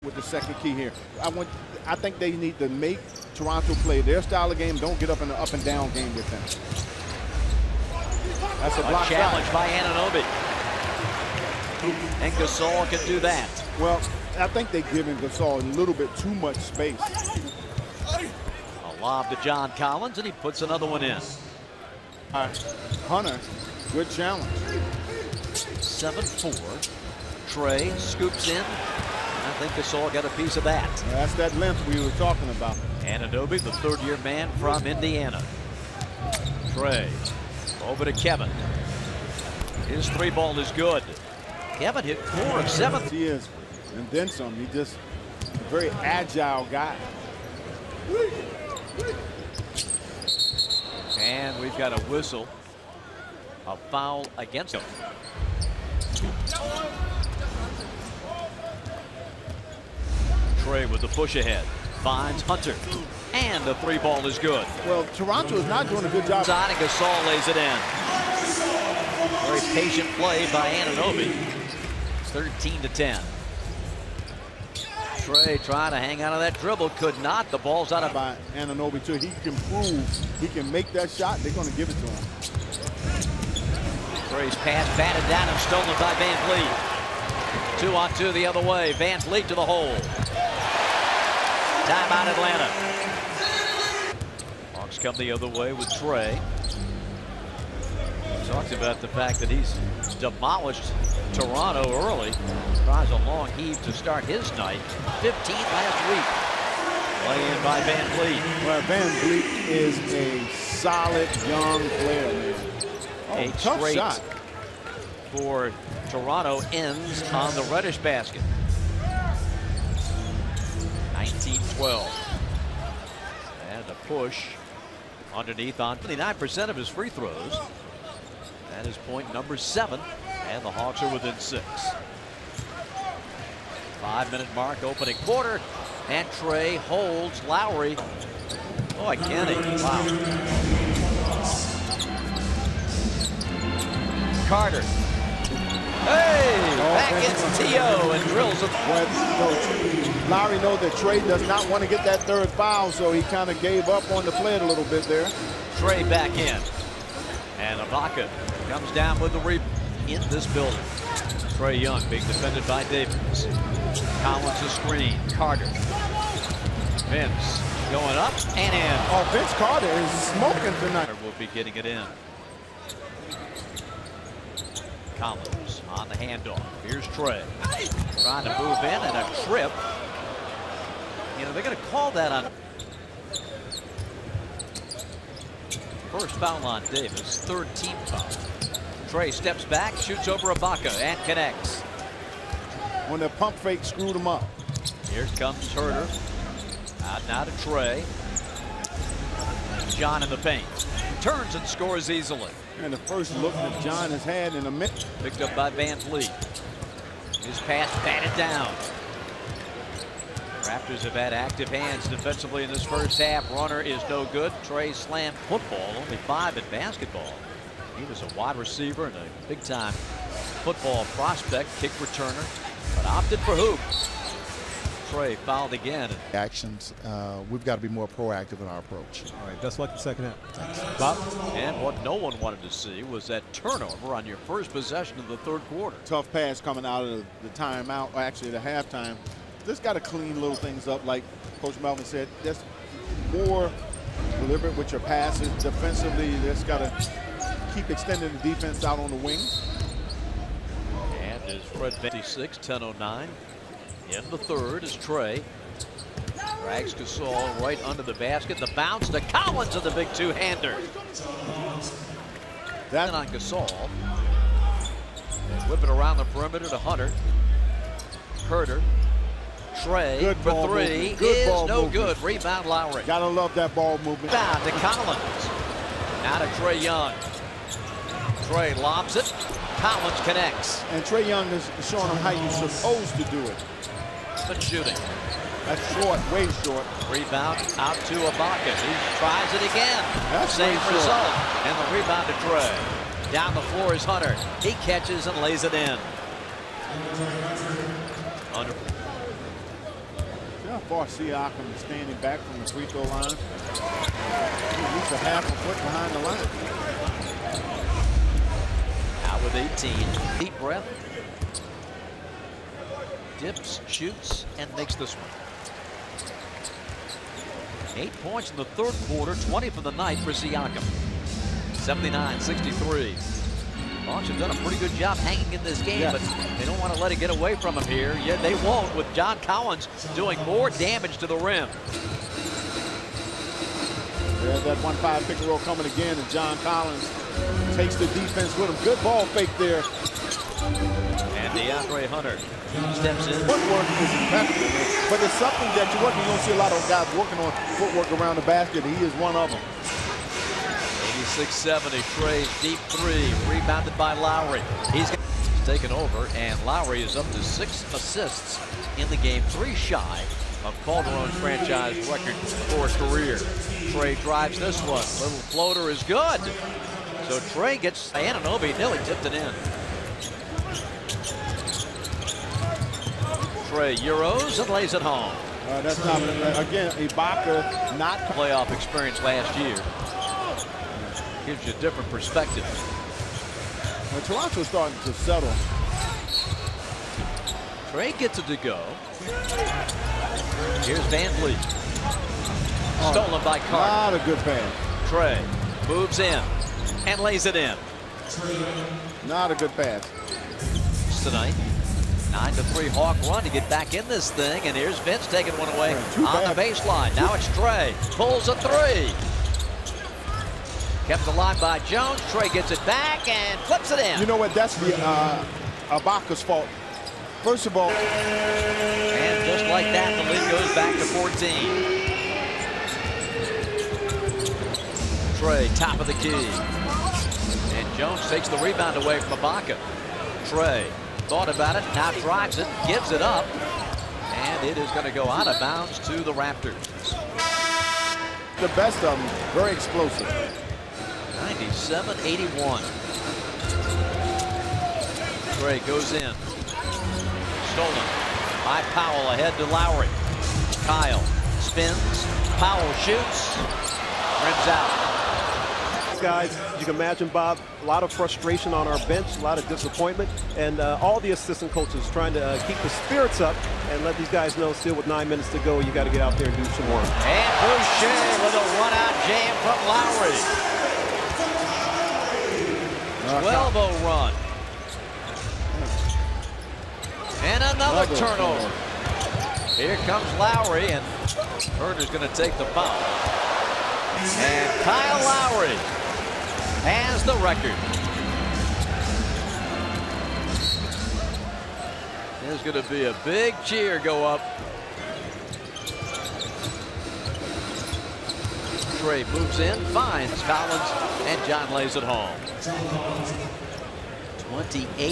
with the second key here. I think they need to make Toronto play their style of game. Don't get up in the up and down game with them. That's a block challenge shot by Anunoby. And Gasol can do that. Well, I think they're giving Gasol a little bit too much space. A lob to John Collins, and he puts another one in. Hunter, good challenge. 7-4. Trae scoops in. I think Gasol got a piece of that. That's that length we were talking about. Anunoby, the third-year man from Indiana. Trae over to Kevin. His three ball is good. Kevin hit 4 of 7. He is, and then some. He's just a very agile guy. And we've got a whistle. A foul against him. Trae with the push ahead. Finds Hunter. And the three ball is good. Well, Toronto is not doing a good job. Sonic Gasol lays it in. Very patient play by Anunoby. 13-10. Trae trying to hang out of that dribble. Could not. The ball's out of by Anunoby too. He can prove he can make that shot. They're going to give it to him. Trae's pass batted down and stolen by Van Vliet. 2-on-2 the other way. Van Vliet to the hole. Timeout Atlanta. Hawks come the other way with Trae. Talks about the fact that he's demolished Toronto early. Tries a long heave to start his night. 15 last week. Play in by Van Vliet. Well, Van Vliet is a solid young player, man. Oh, a tough straight shot for Toronto ends on the reddish basket. 19-12. And a push underneath on 29% of his free throws. That is point number 7. And the Hawks are within 6. 5-minute mark, opening quarter. And Trae holds Lowry. Boy, Kenny. Wow. Carter. Hey! Back into T.O. and drills it. Well, Lowry knows that Trae does not want to get that third foul, so he kind of gave up on the play a little bit there. Trae back in. And Ibaka comes down with the rebound in this building. Trae Young being defended by Davis. Collins a screen. Carter. Vince going up and in. Oh, Vince Carter is smoking tonight. Will be getting it in. Collins on the handoff. Here's Trae. Trying to move in and a trip. You know, they're going to call that on. First foul on Davis. Third team foul. Trae steps back, shoots over Ibaka, and connects. When the pump fake screwed him up. Here comes Herter. Out now to Trae. John in the paint. Turns and scores easily. And the first look that John has had in a minute. Picked up by Van Vliet. His pass batted down. Raptors have had active hands defensively in this first half. Runner is no good. Trae slammed football, only 5 in basketball. He was a wide receiver and a big-time football prospect, kick returner, but opted for hoop. Trae fouled again. Actions, we've got to be more proactive in our approach. All right, best luck in the second half. Thanks. Bob? And what no one wanted to see was that turnover on your first possession of the third quarter. Tough pass coming out of the timeout, or actually the halftime. Just got to clean little things up, like Coach Melvin said. Just more deliberate with your passes. Defensively, just got to keep extending the defense out on the wing. And is Fred 56, 10:09. In the third is Trae. Drags Gasol right under the basket. The bounce to Collins of the big two-hander. That on Gasol. They whip it around the perimeter to Hunter. Herter. Trae Good for ball 3 movement. Good is ball no movement. good. Rebound Lowry. Gotta love that ball movement. Down to Collins. Now to Trae Young. Trae lobs it. Collins connects. And Trae Young is showing him how you're supposed to do it. But shooting. That's short, way short. Rebound out to Ibaka. He tries it again. That's same way short. result. And the rebound to Trae. Down the floor is Hunter. He catches and lays it in. Under. far Siakam is standing back from the free throw line. He's at least a half a foot behind the line. Out with 18. Deep breath. Dips, shoots, and makes this one. 8 points in the third quarter, 20 for the night for Siakam. 79-63. Hawks have done a pretty good job hanging in this game, but they don't want to let it get away from them here. Yet they won't, with John Collins doing more damage to the rim. There's that 1-5 pick and roll coming again, and John Collins takes the defense with him. Good ball fake there. And DeAndre Hunter steps in. Footwork is impeccable, but it's something that you don't see a lot of guys working on footwork around the basket. He is one of them. 86-70, Trae deep three, rebounded by Lowry. He's taken over, and Lowry is up to 6 assists in the game, 3 shy of Calderon's franchise record for his career. Trae drives this one. Little floater is good. So Trae gets Anunoby, nearly tipped it in. Trae Euros and lays it home. That's not, again, Ibaka not playoff experience last year. Gives you a different perspective. Well, Toronto's starting to settle. Trae gets it to go. Here's Van Vliet. Stolen by Carter. Not a good pass. Trae moves in and lays it in. Not a good pass. Tonight, 9-3 Hawk run to get back in this thing, and here's Vince taking one away on the baseline. Now it's Trae. Pulls a three. Kept alive by Jones. Trae gets it back and flips it in. You know what? That's the Ibaka's fault. First of all. And just like that, the lead goes back to 14. Trae, top of the key. And Jones takes the rebound away from Ibaka. Trae thought about it, now drives it, gives it up. And it is going to go out of bounds to the Raptors. The best of them, very explosive. 97-81. Trae goes in. Stolen by Powell, ahead to Lowry. Kyle spins. Powell shoots. Rims out. Guys, you can imagine, Bob, a lot of frustration on our bench, a lot of disappointment, and all the assistant coaches trying to keep the spirits up and let these guys know still with 9 minutes to go, you got to get out there and do some work. And Boucher with a run-out jam from Lowry. 12-0 run. And another turnover. Here comes Lowry, and Herder's going to take the foul. And Kyle Lowry has the record. There's going to be a big cheer go up. Trae moves in, finds Collins, and John lays it home. 28.